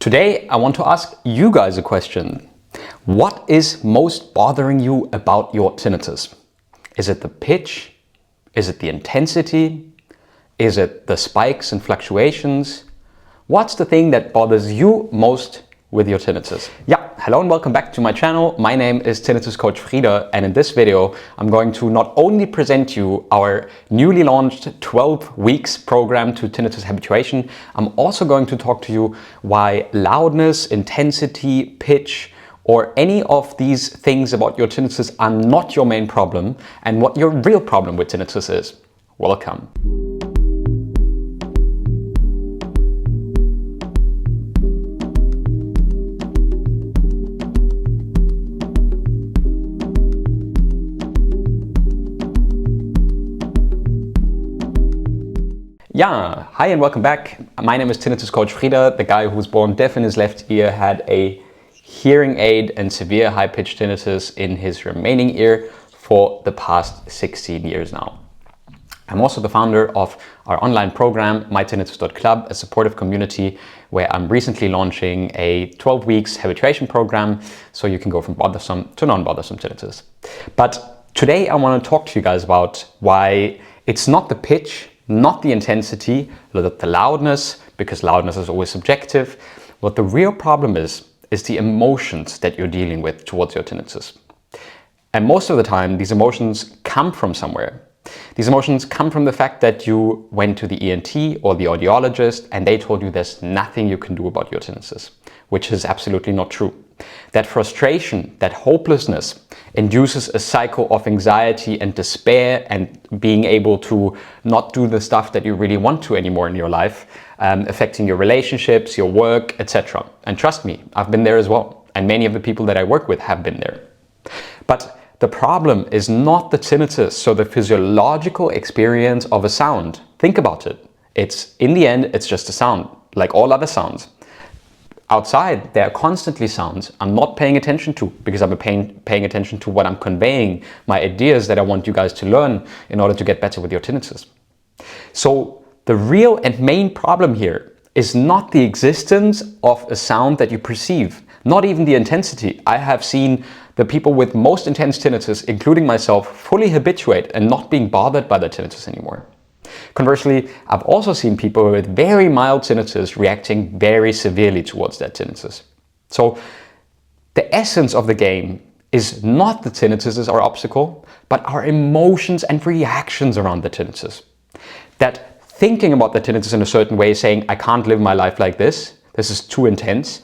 Today, I want to ask you guys a question. What is most bothering you about your tinnitus? Is it the pitch? Is it the intensity? Is it the spikes and fluctuations? What's the thing that bothers you most with your tinnitus? Yeah, hello and welcome back to my channel. My name is Tinnitus Coach Frieder, and in this video, I'm going to not only present you our newly launched 12 weeks program to tinnitus habituation, I'm also going to talk to you why loudness, intensity, pitch, or any of these things about your tinnitus are not your main problem and what your real problem with tinnitus is. Welcome. Yeah, hi and welcome back. My name is Tinnitus Coach Frieder, the guy who was born deaf in his left ear, had a hearing aid and severe high-pitched tinnitus in his remaining ear for the past 16 years now. I'm also the founder of our online program, mytinnitus.club, a supportive community where I'm recently launching a 12 weeks habituation program so you can go from bothersome to non-bothersome tinnitus. But today I want to talk to you guys about why it's not the pitch, not the intensity, not the loudness, because loudness is always subjective. What the real problem is the emotions that you're dealing with towards your tinnitus. And most of the time, these emotions come from somewhere. These emotions come from the fact that you went to the ENT or the audiologist and they told you there's nothing you can do about your tinnitus, which is absolutely not true. That frustration, that hopelessness induces a cycle of anxiety and despair and being able to not do the stuff that you really want to anymore in your life, affecting your relationships, your work, etc. And trust me, I've been there as well. And many of the people that I work with have been there. But the problem is not the tinnitus, so the physiological experience of a sound. Think about it. In the end, it's just a sound, like all other sounds. Outside, there are constantly sounds I'm not paying attention to because I'm paying attention to what I'm conveying, my ideas that I want you guys to learn in order to get better with your tinnitus. So the real and main problem here is not the existence of a sound that you perceive, not even the intensity. I have seen the people with most intense tinnitus, including myself, fully habituate and not being bothered by their tinnitus anymore. Conversely, I've also seen people with very mild tinnitus reacting very severely towards that tinnitus. So the essence of the game is not the tinnitus as our obstacle, but our emotions and reactions around the tinnitus. That thinking about the tinnitus in a certain way, saying, I can't live my life like this is too intense,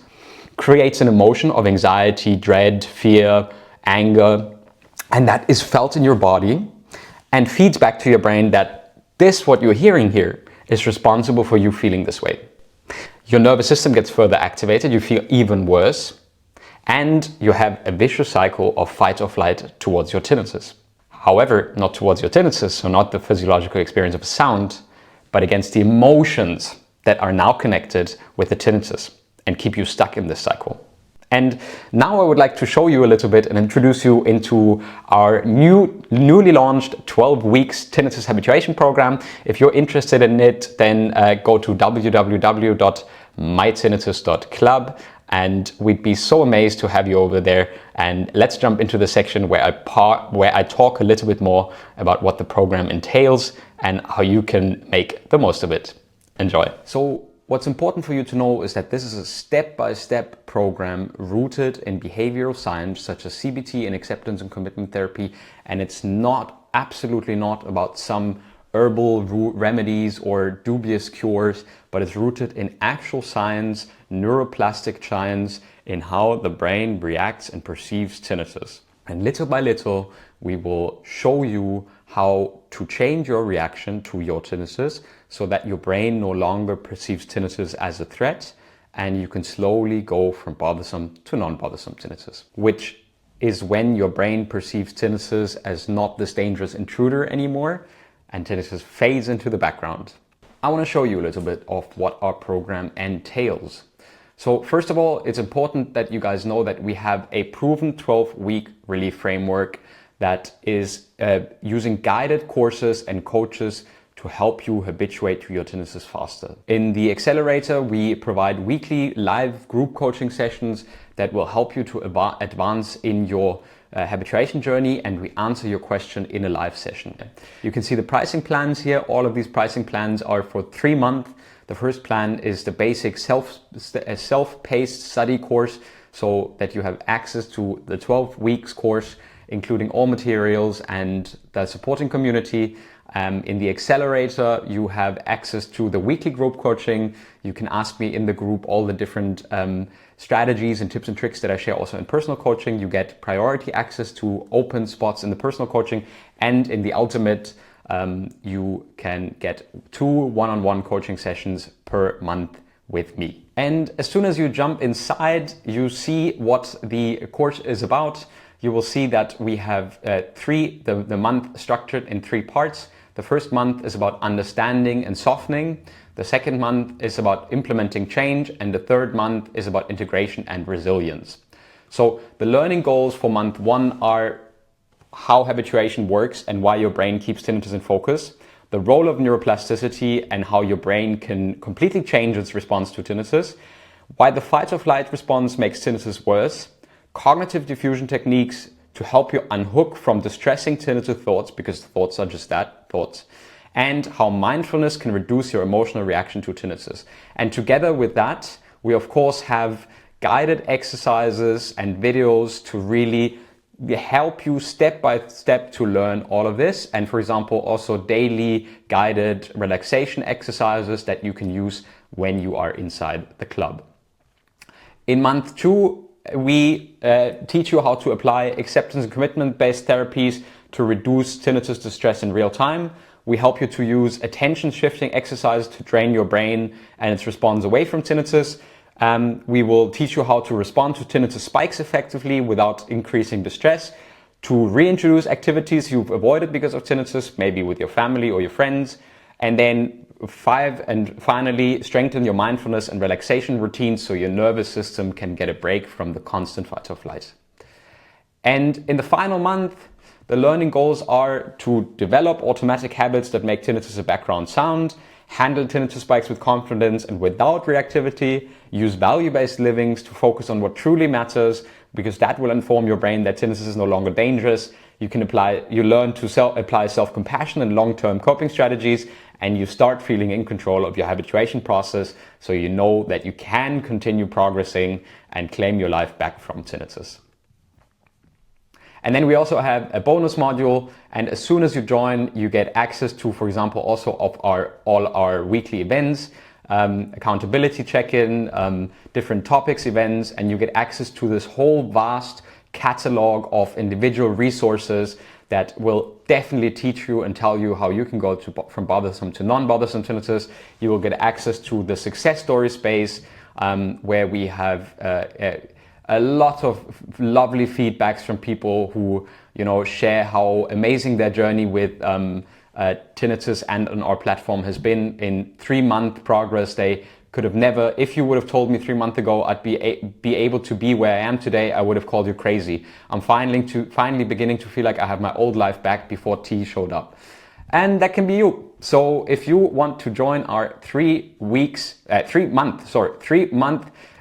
creates an emotion of anxiety, dread, fear, anger, and that is felt in your body and feeds back to your brain that what you're hearing here, is responsible for you feeling this way. Your nervous system gets further activated, you feel even worse, and you have a vicious cycle of fight or flight towards your tinnitus. However, not towards your tinnitus, so not the physiological experience of a sound, but against the emotions that are now connected with the tinnitus and keep you stuck in this cycle. And now I would like to show you a little bit and introduce you into our newly launched 12 weeks tinnitus habituation program. If you're interested in it, then go to www.mytinnitus.club and we'd be so amazed to have you over there. And let's jump into the section where I talk a little bit more about what the program entails and how you can make the most of it. Enjoy. So what's important for you to know is that this is a step-by-step program rooted in behavioral science such as CBT and acceptance and commitment therapy, and it's absolutely not about some herbal remedies or dubious cures, but it's rooted in actual science, neuroplastic science, in how the brain reacts and perceives tinnitus. And little by little, we will show you how to change your reaction to your tinnitus so that your brain no longer perceives tinnitus as a threat and you can slowly go from bothersome to non-bothersome tinnitus, which is when your brain perceives tinnitus as not this dangerous intruder anymore and tinnitus fades into the background. I want to show you a little bit of what our program entails. So first of all, it's important that you guys know that we have a proven 12-week relief framework that is using guided courses and coaches to help you habituate to your tinnitus faster. In the accelerator, we provide weekly live group coaching sessions that will help you to advance in your habituation journey, and we answer your question in a live session. You can see the pricing plans here. All of these pricing plans are for 3 months. The first plan is the basic self-paced study course, so that you have access to the 12 weeks course, including all materials and the supporting community. In the accelerator, you have access to the weekly group coaching. You can ask me in the group all the different strategies and tips and tricks that I share also in personal coaching. You get priority access to open spots in the personal coaching, and in the ultimate, you can get 2 one-on-one coaching sessions per month with me. And as soon as you jump inside, you see what the course is about. You will see that we have the month structured in 3 parts. The first month is about understanding and softening. The second month is about implementing change. And the third month is about integration and resilience. So the learning goals for month 1 are how habituation works and why your brain keeps tinnitus in focus, the role of neuroplasticity and how your brain can completely change its response to tinnitus, why the fight or flight response makes tinnitus worse, cognitive diffusion techniques to help you unhook from distressing tinnitus thoughts, because thoughts are just that, thoughts, and how mindfulness can reduce your emotional reaction to tinnitus. And together with that, we of course have guided exercises and videos to really help you step by step to learn all of this. And for example, also daily guided relaxation exercises that you can use when you are inside the club. In month 2, we teach you how to apply acceptance and commitment-based therapies to reduce tinnitus distress in real time. We help you to use attention-shifting exercises to train your brain and its response away from tinnitus. We will teach you how to respond to tinnitus spikes effectively without increasing distress, to reintroduce activities you've avoided because of tinnitus, maybe with your family or your friends, and then 5, and finally, strengthen your mindfulness and relaxation routines so your nervous system can get a break from the constant fight or flight. And in the final month, the learning goals are to develop automatic habits that make tinnitus a background sound, handle tinnitus spikes with confidence and without reactivity, use value-based livings to focus on what truly matters, because that will inform your brain that tinnitus is no longer dangerous. You learn to apply self-compassion and long-term coping strategies, and you start feeling in control of your habituation process, so you know that you can continue progressing and claim your life back from tinnitus. And then we also have a bonus module, and as soon as you join, you get access to, for example, also of all our weekly events, accountability check-in, different topics events, and you get access to this whole vast catalog of individual resources that will definitely teach you and tell you how you can go from bothersome to non-bothersome tinnitus. You will get access to the success story space, where we have a lot of lovely feedbacks from people who, share how amazing their journey with tinnitus and on our platform has been. In 3-month progress, they could have never, if you would have told me 3 months ago I'd be able to be where I am today, I would have called you crazy. I'm finally beginning to feel like I have my old life back before T showed up. And that can be you. So if you want to join our 3-month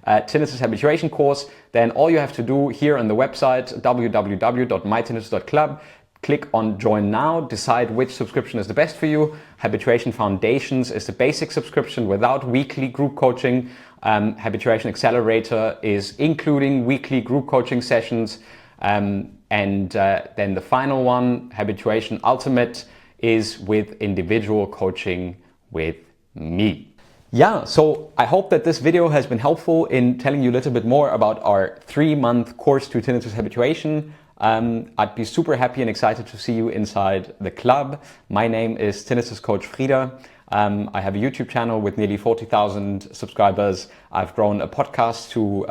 tinnitus habituation course, then all you have to do here on the website www.mytinnitus.club, click on join now, decide which subscription is the best for you. Habituation Foundations is the basic subscription without weekly group coaching. Habituation Accelerator is including weekly group coaching sessions. And then the final one, Habituation Ultimate, is with individual coaching with me. Yeah, so I hope that this video has been helpful in telling you a little bit more about our 3-month course to tinnitus habituation. I'd be super happy and excited to see you inside the club. My name is Tinnitus Coach Frida. I have a YouTube channel with nearly 40,000 subscribers. I've grown a podcast to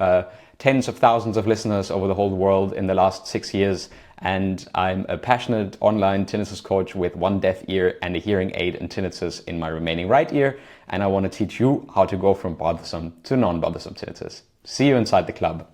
tens of thousands of listeners over the whole world in the last 6 years. And I'm a passionate online tinnitus coach with 1 deaf ear and a hearing aid and tinnitus in my remaining right ear. And I want to teach you how to go from bothersome to non-bothersome tinnitus. See you inside the club.